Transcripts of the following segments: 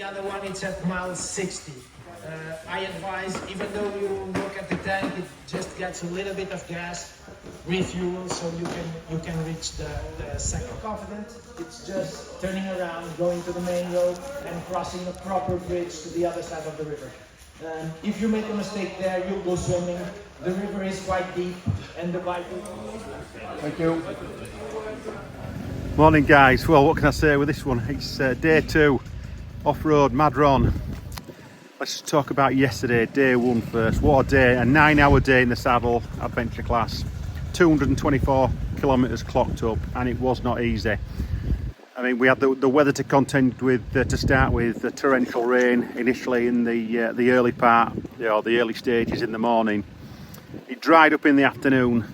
the other one it's at mile 60. I advise, even though you look at the tank, it just gets a little bit of gas, refuel, so you can reach the second. Confident, it's just turning around, going to the main road, and crossing a proper bridge to the other side of the river. If you make a mistake there, you'll go swimming. The river is quite deep, and the bike will... Thank you. Morning guys, well what can I say with this one? It's day 2, off-road MadRon. Let's just talk about yesterday, day 1 first. What a day, a 9-hour day in the saddle, adventure class. 224 kilometres clocked up, and it was not easy. I mean, we had the weather to contend with to start with, the torrential rain initially in the early part, the early stages in the morning. It dried up in the afternoon,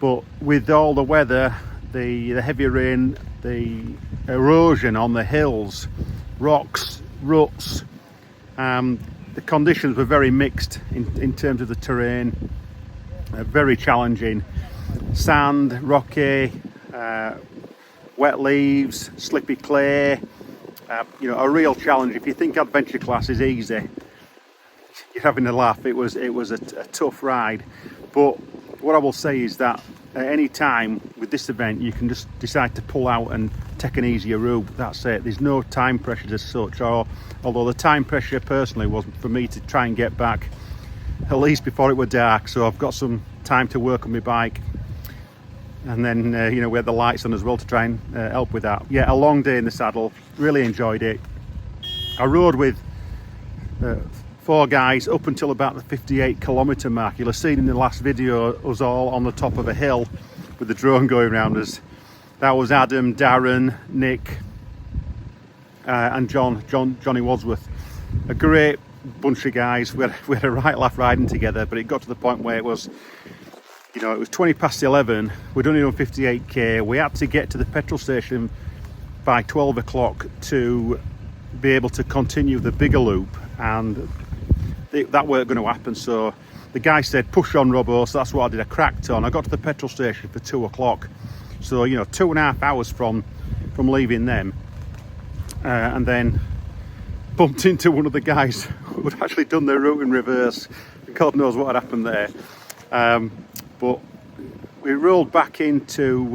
but with all the weather, the heavy rain, the erosion on the hills, rocks, ruts, the conditions were very mixed in terms of the terrain, very challenging. Sand, rocky, wet leaves, slippy clay, a real challenge. If you think adventure class is easy, you're having a laugh. It was a tough ride, but what I will say is that at any time with this event you can just decide to pull out and take an easier route. That's it. There's no time pressures as such, although the time pressure personally was for me to try and get back at least before it were dark, so I've got some time to work on my bike, and then we had the lights on as well to try and help with that. Yeah, a long day in the saddle, really enjoyed it. I rode with 4 guys up until about the 58 kilometre mark. You'll have seen in the last video us all on the top of a hill with the drone going around us. That was Adam, Darren, Nick and Johnny Wadsworth. A great bunch of guys. We had a right laugh riding together, but it got to the point where it was 20 past 11. We'd only done 58k. We had to get to the petrol station by 12 o'clock to be able to continue the bigger loop, and that weren't going to happen. So the guy said, push on, Robbo. So that's what I did. I cracked on. I got to the petrol station for 2 o'clock. So 2.5 hours from leaving them, and then bumped into one of the guys who had actually done their route in reverse. God knows what had happened there. But we rolled back into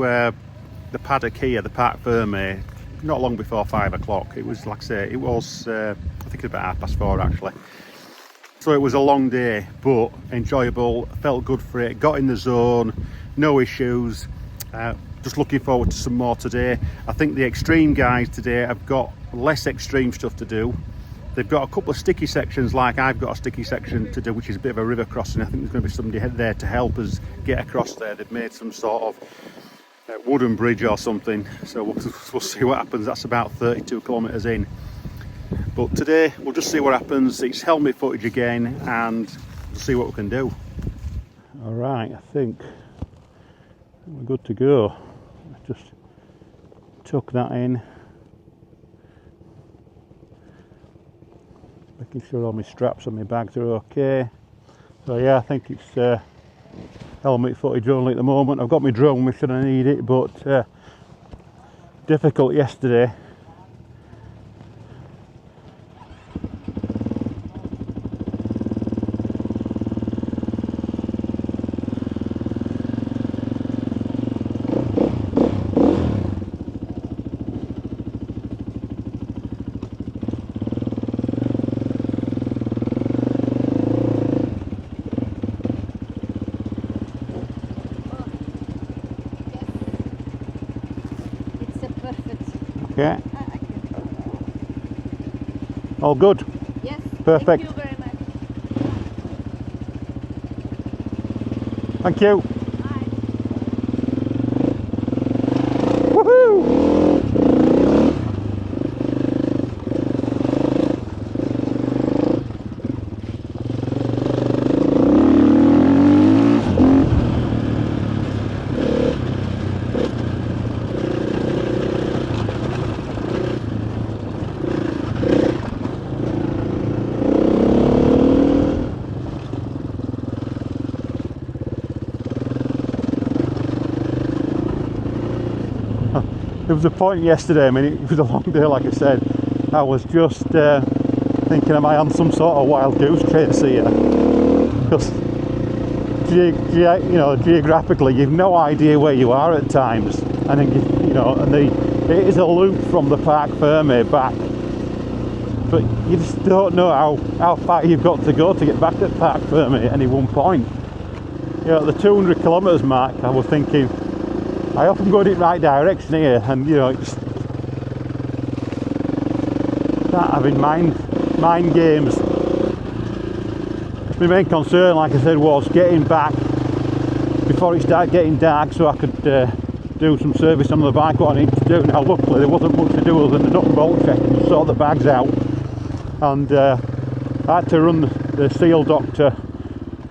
the paddock here, the Parc Ferme, not long before 5 o'clock. It was, like I say, it was I think about 4:30 actually. So it was a long day, but enjoyable. Felt good for it. Got in the zone, no issues. Just looking forward to some more today. I think the extreme guys today have got less extreme stuff to do. They've got a couple of sticky sections, like I've got a sticky section to do, which is a bit of a river crossing. I think there's going to be somebody there to help us get across there. They've made some sort of wooden bridge or something, so we'll see what happens. That's about 32 kilometres in. But today we'll just see what happens. It's helmet footage again, and we'll see what we can do. All right, I think we're good to go. I just tuck that in, making sure all my straps and my bags are okay. So yeah, I think it's helmet footage only at the moment. I've got my drone, we shouldn't need it, but difficult yesterday. Okay. All good? Yes. Perfect. Thank you very much. Thank you. Bye. Woohoo! There was a point yesterday, I mean it was a long day like I said, I was just thinking, am I on some sort of wild goose chase here? Because geographically, you've no idea where you are at times, and then it is a loop from the Parc Fermé back, but you just don't know how far you've got to go to get back to Parc Fermé at any one point. At the 200 kilometres mark, I was thinking, I hope I'm going in the right direction here, and just start having mind games. My main concern, like I said, was getting back before it started getting dark, so I could do some service on the bike, what I need to do. Now luckily there wasn't much to do other than the nut and bolt check and sort the bags out, and I had to run the seal doctor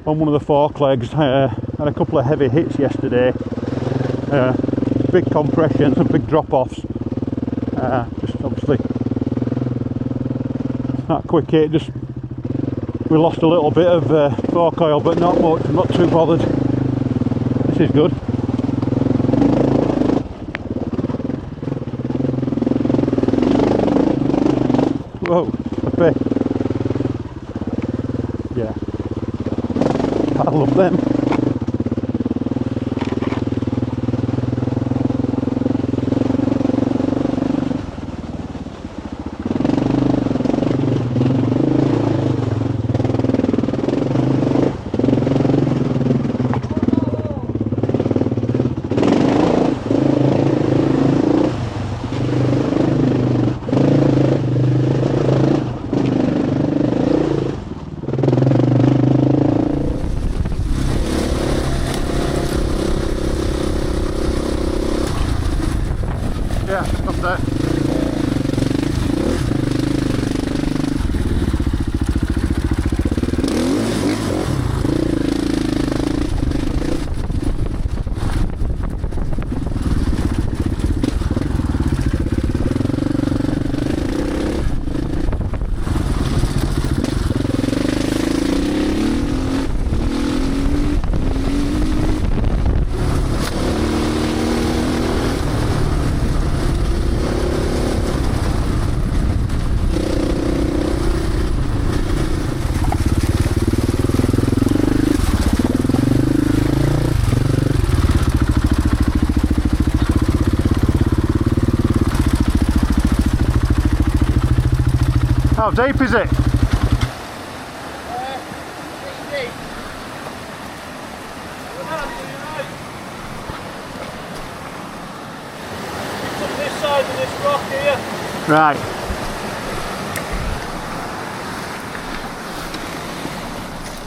on one of the fork legs. Had a couple of heavy hits yesterday, big compressions and big drop-offs, just obviously that quick hit, we lost a little bit of fork oil, but not much. I'm not too bothered. This is good. Whoa, a bit. Yeah, I love them. Yeah, up there. How deep is it? This side of this rock here. Right.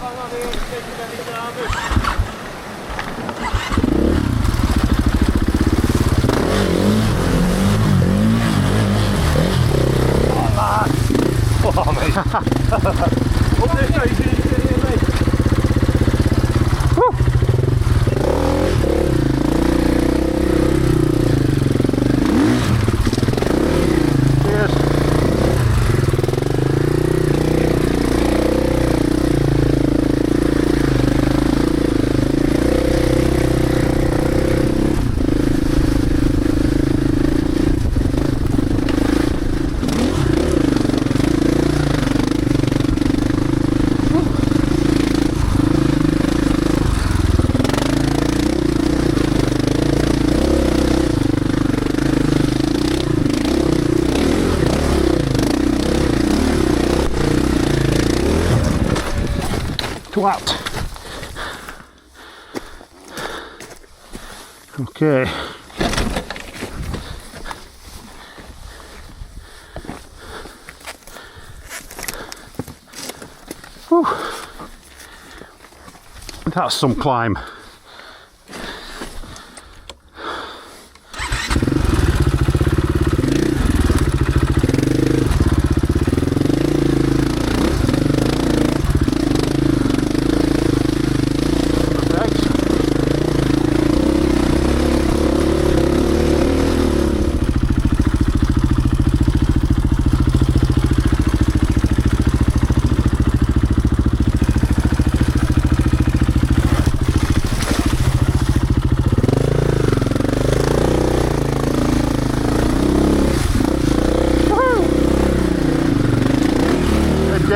I'm not even taking any damage. Oh, mate. Up this way, you can hear me. Cheers. Twat. Okay. Whew. That's some climb.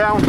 down.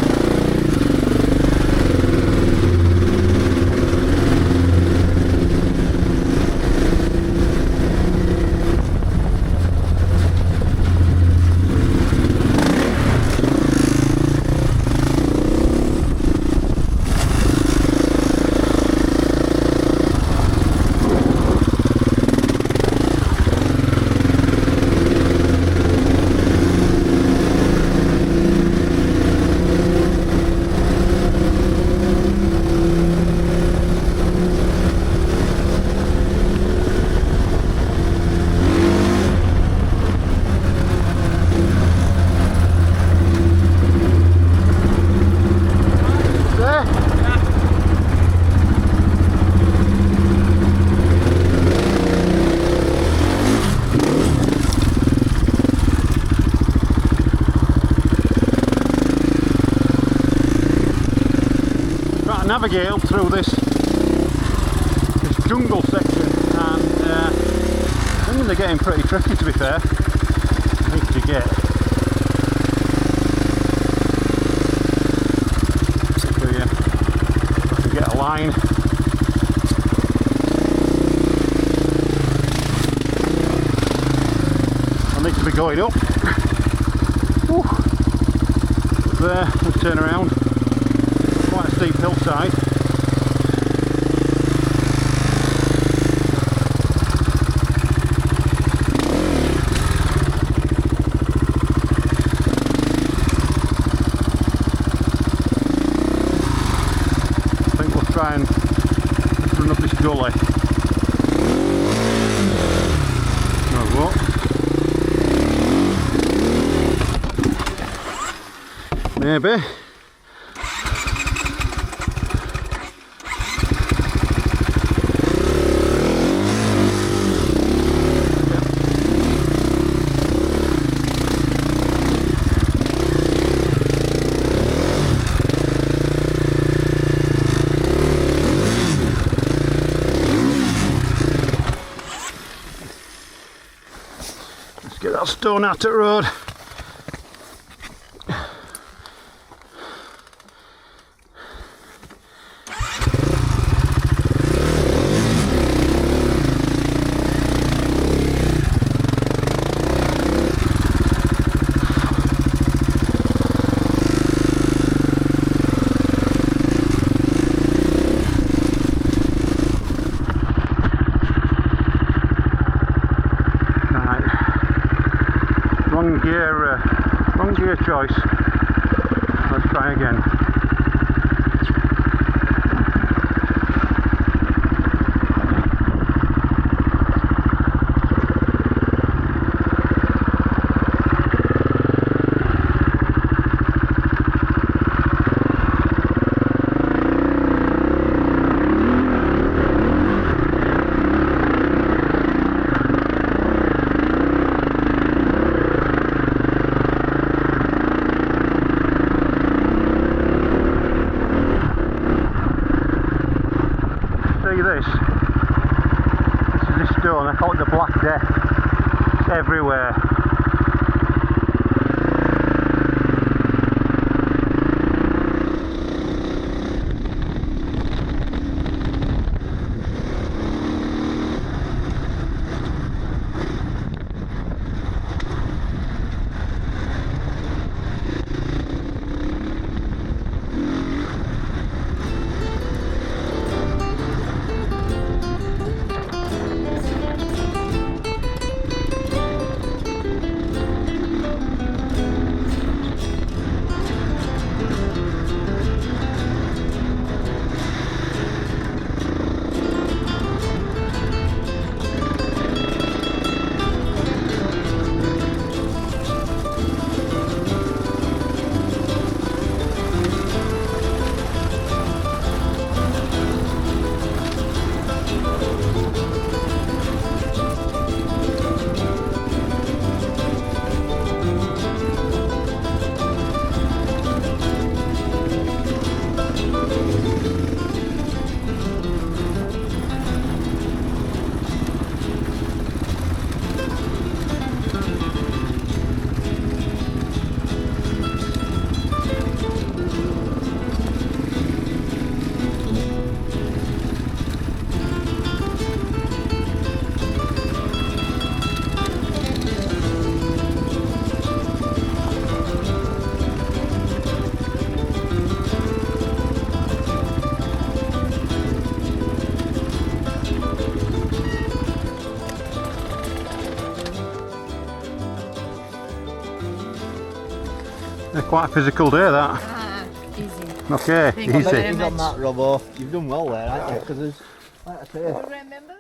Navigate up through this jungle section, and I think they're getting pretty tricky, to be fair. I think to get if I can get a line. I need to be going up. Up there, we'll turn around. Quite a steep hillside. I think we'll try and run up this gully. No, what? Maybe. Get that stone at it road. Wrong gear choice. Let's try again. Quite a physical day, that. Easy. Okay, Thank you easy. very You've done much. that, Robbo. You've done well there, haven't you? Because there's, like I say, You remember?